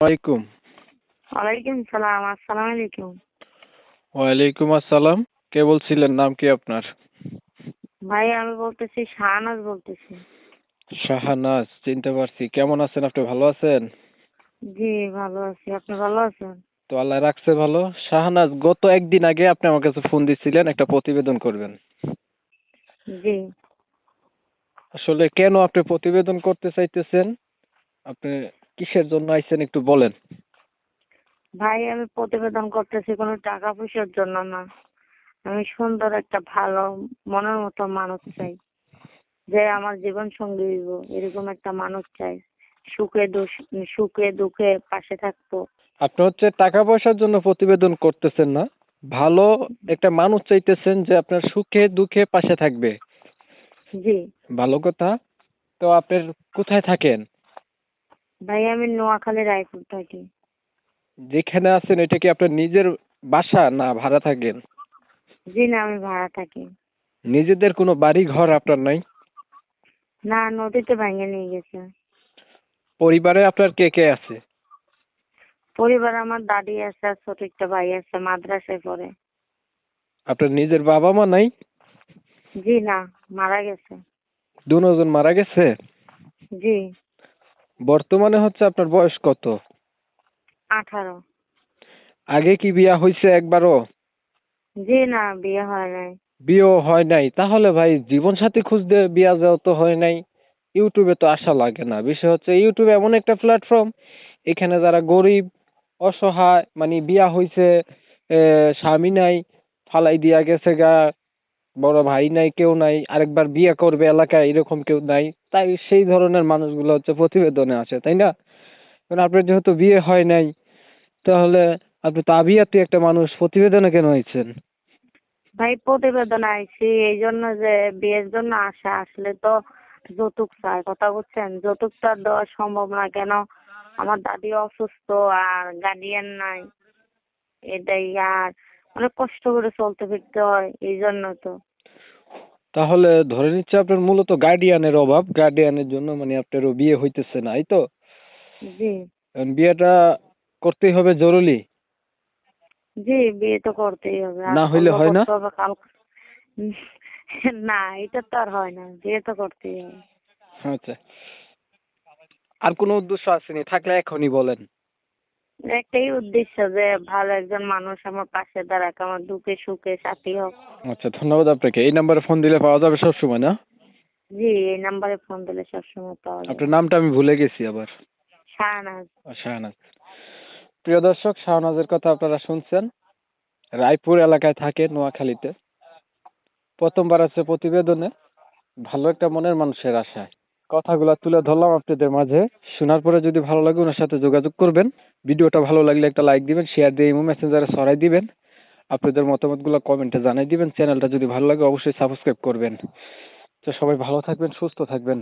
ওয়ালাইকুম। ওয়ালাইকুম সালাম। আসসালামু আলাইকুম। ওয়ালাইকুম আসসালাম। কে বলছিলেন? নাম কি আপনার? ভাই আমি বলতেছি শাহনাজ বলতেছি। শাহানাজ, চিনতে পারছি। কেমন আছেন আপনি? ভালো আছেন? জি ভালো আছি। আপনি ভালো আছেন? তো আল্লাহ রাখছে ভালো। শাহানাজ, গত একদিন আগে আপনি আমার কাছে ফোন দিছিলেন একটা প্রতিবেদন করবেন। জি আসলে কেন আপনি প্রতিবেদন করতে চাইতেছেন? আপনি কিসের জন্য আইছেন একটু বলেন। ভাই আমি প্রতিবেদন করতেছি কোনো টাকা পয়সার জন্য না। আমি সুন্দর একটা ভালো মনের মতো মানুষ চাই, যে আমার জীবন সঙ্গী হইব, এরকম একটা মানুষ চাই। সুখে দুঃখে পাশে থাকবো। আপনি হচ্ছে টাকা পয়সার জন্য প্রতিবেদন করতেছেন না, ভালো একটা মানুষ চাইতেছেন যে আপনার সুখে দুঃখে পাশে থাকবে। জি ভালো কথা। তো আপনার কোথায় থাকেন? ভাই আমি নোয়াখালী রায়পুর থাকি। যেখানে আছেন এটা কি আপনার নিজের বাসা না ভাড়া থাকেন? জি না, আমি ভাড়া থাকি। নিজেদের কোনো বাড়ি ঘর আপনার নাই? না, নদীতে ভেঙে নিয়ে গেছে। পরিবারে আপনার কে কে আছে? পরিবারে আমার দাদি আছে আর ছোট একটা ভাই আছে, মাদ্রাসায় পড়ে। আপনার নিজের বাবা মা নাই? জি না, মারা গেছে। দুজন মারা গেছে? জি। বর্তমানে হচ্ছে আপনার বয়স কত? 18। আগে কি বিয়া হয়েছে একবারও? জি না, বিয়ে হয় নাই। বিয়েও হয় নাই? তাহলে ভাই জীবন সাথী খুঁজতে বিয়া যাও তো হয় নাই। ইউটিউবে তো আসা লাগে না। বিষয় হচ্ছে ইউটিউব এমন একটা প্ল্যাটফর্ম, এখানে যারা গরিব অসহায় মানে বিয়া হইছে, স্বামী নাই, ফালাই দিয়া গেছে গা, বড় ভাই নাই, কেউ নাই, আরেকবার বিয়ে করবে এলাকায় এরকম কেউ নাই, তাই সেই ধরনের মানুষগুলো হচ্ছে প্রতিবেদনে আসে, তাই না? কারণ আপনার যেহেতু বিয়ে হয় নাই, তাহলে আপনি তো আবিয়াতি একটা মানুষ, প্রতিবেদনে কেন হয়েছেন? ভাই প্রতিবেদন আইছি এই জন্য যে বিয়ের জন্য আসা, আসলে তো যৌতুক চায়, কথা বুঝছেন? যৌতুক তো আর দেওয়া সম্ভব না। কেন, আমার দাদি অসুস্থ আর গার্ডিয়ান নাই। এটাই আর অনেক কষ্ট করে চলতে ফিরতে হয়, এই জন্য তো। তাহলে ধরে নিচ্ছে আপনার মূলত গার্ডিয়ানের অভাব, গার্ডিয়ানের জন্য মানে আপনারও বিয়ে হইতেছে না, এই তো? জি কারণ বিয়েটা করতেই হবে জরুরি, জি, বিয়ে তো করতেই হবে, আজ না হইলে করলেও হয় না। করতে হবে, কাল উম, না, এটা তো আর হয় না, বিয়ে তো করতেই হবে। আচ্ছা, আর কোনো উদ্দেশ্য আসেনি? থাকলে এখনই বলেন। একটাই উদ্দেশ্য, যে ভালো একজন মানুষ আমার পাশে দাঁড়াক, আমার দুঃখে সুখে সাথী হোক। আচ্ছা, ধন্যবাদ আপনাকে। এই নাম্বারে ফোন দিলে পাওয়া যাবে সবসময় না? জি, এই নাম্বারে ফোন দিলে সবসময় পাওয়া আপনার যাবে। নামটা আমি ভুলে গেছি আবার। শাহনাজ। শাহনাজ। প্রিয় দর্শক, শাহনাজের কথা আপনারা শুনছেন। রায়পুর এলাকায় থাকে, নোয়াখালীতে। প্রথমবার আছে প্রতিবেদনে, ভালো একটা মনের মানুষের আশায় কথাগুলো তুলে ধরলাম আপনাদের মাঝে। শোনার পরে যদি ভালো লাগে ওনার সাথে যোগাযোগ করবেন। ভিডিওটা ভালো লাগলে একটা লাইক দিবেন, শেয়ার দিয়ে ইমো মেসেঞ্জারে ছড়াই দিবেন। আপনাদের মতামতগুলো কমেন্টে জানাই দিবেন। চ্যানেলটা যদি ভালো লাগে অবশ্যই সাবস্ক্রাইব করবেন। তো সবাই ভালো থাকবেন, সুস্থ থাকবেন।